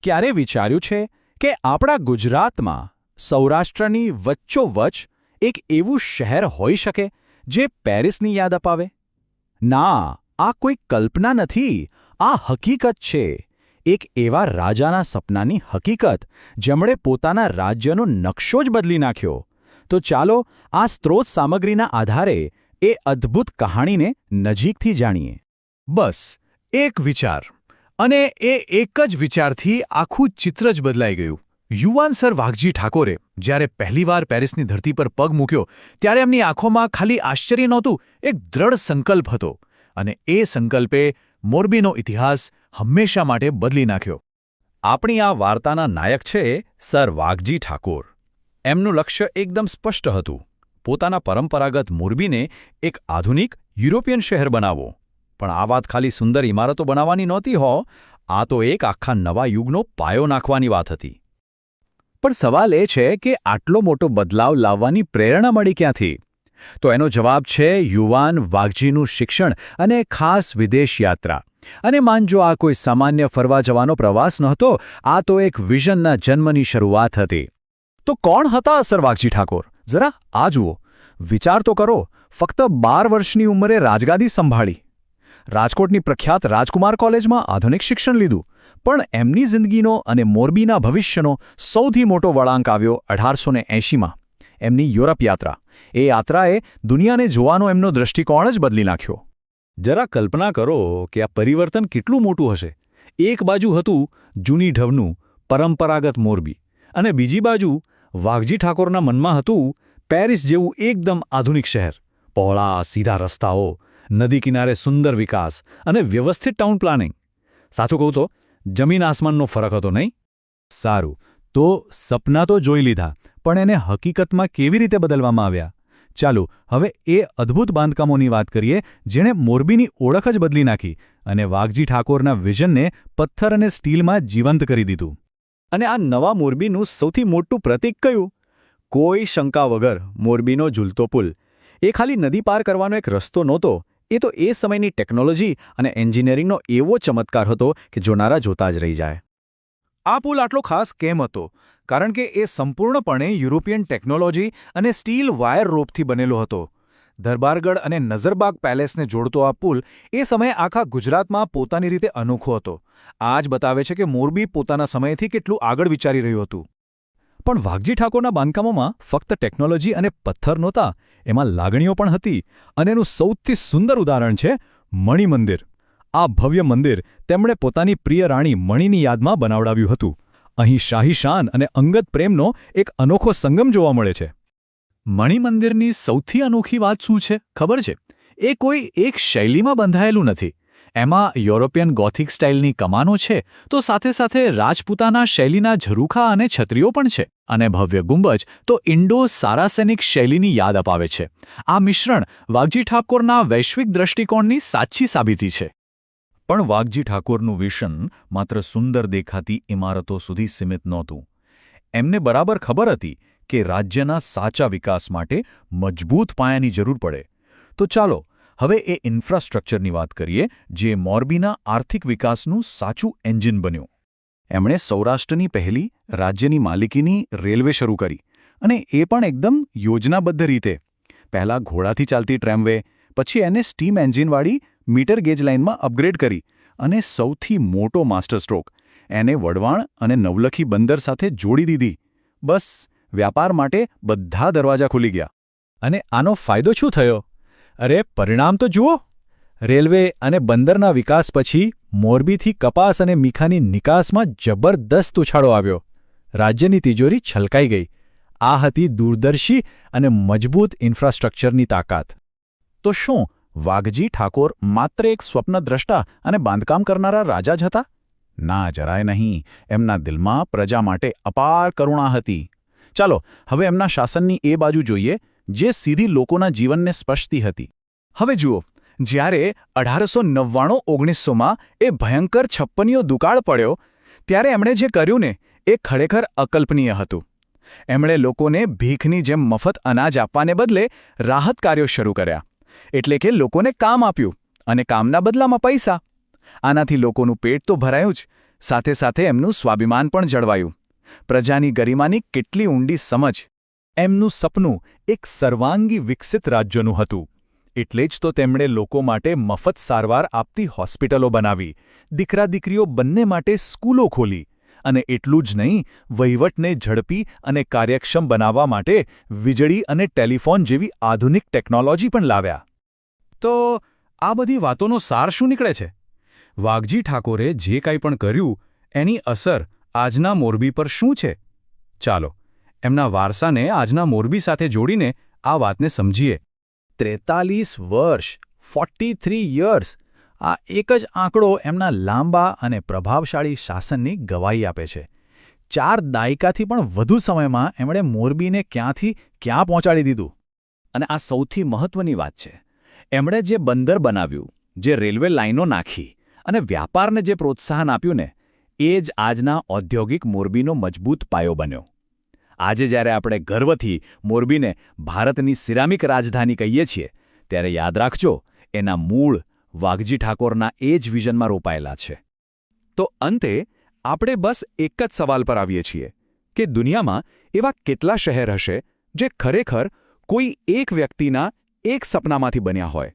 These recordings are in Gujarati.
ક્યારે વિચાર્યું છે કે આપણા ગુજરાતમાં સૌરાષ્ટ્રની વચ્ચોવચ્ચ એક એવું શહેર હોઈ શકે જે પેરિસની યાદ અપાવે? ના, આ કોઈ કલ્પના નથી, આ હકીકત છે. એક એવા રાજાના સપનાની હકીકત જેમણે પોતાના રાજ્યનો નકશો જ બદલી નાખ્યો. તો ચાલો આ સ્ત્રોત સામગ્રીના આધારે એ અદ્ભુત કહાણીને નજીકથી જાણીએ. બસ એક વિચાર, અને એ એક જ વિચારથી આખું ચિત્ર જ બદલાઈ ગયું. યુવાન સર વાઘજી ઠાકોરે જ્યારે પહેલીવાર પેરિસની ધરતી પર પગ મૂક્યો ત્યારે એમની આંખોમાં ખાલી આશ્ચર્ય નહોતું, એક દ્રઢ સંકલ્પ હતો. અને એ સંકલ્પે મોરબીનો ઇતિહાસ હંમેશા માટે બદલી નાખ્યો. આપણી આ વાર્તાના નાયક છે સર વાઘજી ઠાકોર. એમનું લક્ષ્ય એકદમ સ્પષ્ટ હતું: પોતાના પરંપરાગત મોરબીને એક આધુનિક યુરોપિયન શહેર બનાવવો. પણ આ વાત ખાલી સુંદર ઇમારતો બનાવવાની નહોતી હો, આ તો એક આખા નવા યુગનો પાયો નાખવાની વાત હતી. પણ સવાલ એ છે કે આટલો મોટો બદલાવ લાવવાની પ્રેરણા મળી ક્યાંથી? તો એનો જવાબ છે યુવાન વાઘજીનું શિક્ષણ અને ખાસ વિદેશ યાત્રા. અને માનજો આ કોઈ સામાન્ય ફરવા જવાનો પ્રવાસ નહોતો, આ તો એક વિઝનના જન્મની શરૂઆત હતી. તો કોણ હતા સર વાઘજી ઠાકોર? જરા આ જુઓ, વિચાર તો કરો. ફક્ત 12 વર્ષની ઉંમરે રાજગાદી સંભાળી, રાજકોટની પ્રખ્યાત રાજકુમાર કોલેજમાં આધુનિક શિક્ષણ લીધું. પણ એમની જિંદગીનો અને મોરબીના ભવિષ્યનો સૌથી મોટો વળાંક આવ્યો 1880માં, એમની યુરોપ યાત્રા. એ યાત્રાએ દુનિયાને જોવાનો એમનો દૃષ્ટિકોણ જ બદલી નાખ્યો. જરા કલ્પના કરો કે આ પરિવર્તન કેટલું મોટું હશે. એક બાજુ હતું જૂની ઢબનું પરંપરાગત મોરબી, અને બીજી બાજુ વાઘજી ઠાકોરના મનમાં હતું પેરિસ જેવું એકદમ આધુનિક શહેર. પહોળા સીધા રસ્તાઓ, નદી કિનારે સુંદર વિકાસ અને વ્યવસ્થિત ટાઉન પ્લાનિંગ. સાચું કહું તો જમીન આસમાનનો ફરક હતો, નહીં? સારું, તો સપના તો જોઈ લીધા, પણ એને હકીકતમાં કેવી રીતે બદલવામાં આવ્યા? ચાલો હવે એ અદ્ભુત બાંધકામોની વાત કરીએ જેણે મોરબીની ઓળખ જ બદલી નાખી અને વાઘજી ઠાકોરના વિઝનને પથ્થર અને સ્ટીલમાં જીવંત કરી દીધું. અને આ નવા મોરબીનું સૌથી મોટું પ્રતીક કયું? કોઈ શંકા વગર મોરબીનો ઝૂલતો પુલ. એ ખાલી નદી પાર કરવાનો એક રસ્તો નહોતો, એ તો એ સમયની ટેકનોલોજી અને એન્જિનિયરિંગનો એવો ચમત્કાર હતો કે જોનારા જોતા જ રહી જાય. આ પુલ આટલો ખાસ કેમ હતો? કારણ કે એ સંપૂર્ણપણે યુરોપિયન ટેકનોલોજી અને સ્ટીલ વાયર રોપથી બનેલો હતો. દરબારગઢ અને નઝરબાગ પેલેસને જોડતો આ પુલ એ સમયે આખા ગુજરાતમાં પોતાની રીતે અનોખો હતો. આ જ બતાવે છે કે મોરબી પોતાના સમયથી કેટલું આગળ વિચારી રહ્યું હતું. પણ વાઘજી ઠાકોરના બાંધકામોમાં ફક્ત ટેકનોલોજી અને પથ્થર નહોતા, એમાં લાગણીઓ પણ હતી. અને એનું સૌથી સુંદર ઉદાહરણ છે મણિમંદિર. આ ભવ્ય મંદિર તેમણે પોતાની પ્રિય રાણી મણિની યાદમાં બનાવડાવ્યું હતું. અહીં શાહી શાન અને અંગત પ્રેમનો એક અનોખો સંગમ જોવા મળે છે. મણિમંદિરની સૌથી અનોખી વાત શું છે ખબર છે? એ કોઈ એક શૈલીમાં બંધાયેલું નથી. એમાં યુરોપિયન ગોથિક સ્ટાઇલની કમાનો છે, તો સાથે સાથે રાજપૂતાના શૈલીના ઝરૂખા અને છત્રીઓ પણ છે. અને ભવ્ય ગુંબજ તો ઇન્ડો સારાસેનિક શૈલીની યાદ અપાવે છે. આ મિશ્રણ વાઘજી ઠાકોરના વૈશ્વિક દૃષ્ટિકોણની સાચી સાબિતી છે. પણ વાઘજી ઠાકોરનું વિઝન માત્ર સુંદર દેખાતી ઇમારતો સુધી સીમિત નહોતું. એમને બરાબર ખબર હતી કે રાજ્યના સાચા વિકાસ માટે મજબૂત પાયાની જરૂર પડે. તો ચાલો હવે એ ઇન્ફ્રાસ્ટ્રક્ચરની વાત કરીએ જે મોરબીના આર્થિક વિકાસનું સાચું એન્જિન બન્યું. એમણે સૌરાષ્ટ્રની પહેલી રાજ્યની માલિકીની રેલવે શરૂ કરી, અને એ પણ એકદમ યોજનાબદ્ધ રીતે. પહેલાં ઘોડાથી ચાલતી ટ્રેમવે, પછી એને સ્ટીમ એન્જિનવાળી મીટર ગેજ લાઇનમાં અપગ્રેડ કરી, અને સૌથી મોટો માસ્ટર સ્ટ્રોક, એને વઢવાણ અને નવલખી બંદર સાથે જોડી દીધી. બસ વ્યાપાર માટે બધા દરવાજા ખુલી ગયા. અને આનો ફાયદો શું થયો? અરે પરિણામ તો જુઓ. રેલવે અને બંદરના વિકાસ પછી મોરબીથી કપાસ અને મીઠાની નિકાસમાં જબરદસ્ત ઉછાળો આવ્યો. રાજ્યની તિજોરી છલકાઈ ગઈ. આ હતી દૂરદર્શી અને મજબૂત ઇન્ફ્રાસ્ટ્રક્ચરની તાકાત. તો શું વાઘજી ઠાકોર માત્ર એક સ્વપ્નદ્રષ્ટા અને બાંધકામ કરનારા રાજા જ હતા? ના, જરાય નહીં. એમના દિલમાં પ્રજા માટે અપાર કરુણા હતી. ચાલો હવે એમના શાસનની એ બાજુ જોઈએ જે સીધી લોકોના જીવનને સ્પર્શતી હતી. હવે જુઓ, જ્યારે 1899-1900માં એ ભયંકર છપ્પનિયો દુકાળ પડ્યો ત્યારે એમણે જે કર્યું ને એ ખરેખર અકલ્પનીય હતું. એમણે લોકોને ભીખની જેમ મફત અનાજ આપવાને બદલે રાહત કાર્યો શરૂ કર્યા. એટલે કે લોકોને કામ આપ્યું, અને કામના બદલામાં પૈસા. આનાથી લોકોનું પેટ તો ભરાયું જ, સાથે સાથે એમનું સ્વાભિમાન પણ જળવાયું. પ્રજાની ગરિમાની કેટલી ઊંડી સમજ. એમનું સપનું એક સર્વાંગી વિકસિત રાજ્યનું હતું. એટલે જ તો તેમણે લોકો માટે મફત સારવાર આપતી હોસ્પિટલો બનાવી, દીકરા-દીકરીઓ બંને માટે સ્કૂલો ખોલી, અને એટલું જ નહીં, વહીવટને ઝડપી અને કાર્યક્ષમ બનાવવા માટે વીજળી અને ટેલિફોન જેવી આધુનિક ટેકનોલોજી પણ લાવ્યા. તો આ બધી વાતોનો સાર શું નીકળે છે? વાઘજી ઠાકોરે જે કંઈ પણ કર્યું એની અસર આજના મોરબી પર શું છે? ચાલો એમના વારસાને આજના મોરબી સાથે જોડીને આ વાતને સમજીએ. 43 વર્ષ 43 યર્સ આ એક જ આંકડો એમના લાંબા અને પ્રભાવશાળી શાસનની ગવાહી આપે છે. 4 દાયકાથી પણ વધુ સમયમાં એમણે મોરબીને ક્યાંથી ક્યાં પહોંચાડી દીધું. અને આ સૌથી મહત્વની વાત છે, એમણે જે બંદર બનાવ્યું, જે રેલવે લાઇનો નાખી અને વ્યાપારને જે પ્રોત્સાહન આપ્યું ને, એ જ આજના ઔદ્યોગિક મોરબીનો મજબૂત પાયો બન્યો. આજે જ્યારે આપણે ગર્વથી મોરબીને ભારતની સિરામિક રાજધાની કહીએ છીએ, ત્યારે યાદ રાખજો, એના મૂળ વાઘજી ઠાકોરના એ જ વિઝનમાં રોપાયેલા છે. તો અંતે આપણે બસ એક જ સવાલ પર આવીએ છીએ કે દુનિયામાં એવા કેટલા શહેર હશે જે ખરેખર કોઈ એક વ્યક્તિના એક સપનામાંથી બન્યા હોય?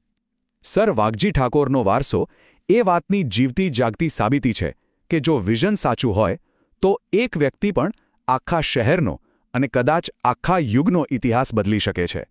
સર વાઘજી ઠાકોરનો વારસો એ વાતની જીવતી જાગતી સાબિતી છે કે જો વિઝન સાચું હોય તો એક વ્યક્તિ પણ આખા શહેરનો અને કદાચ આખા યુગનો ઇતિહાસ બદલી શકે છે.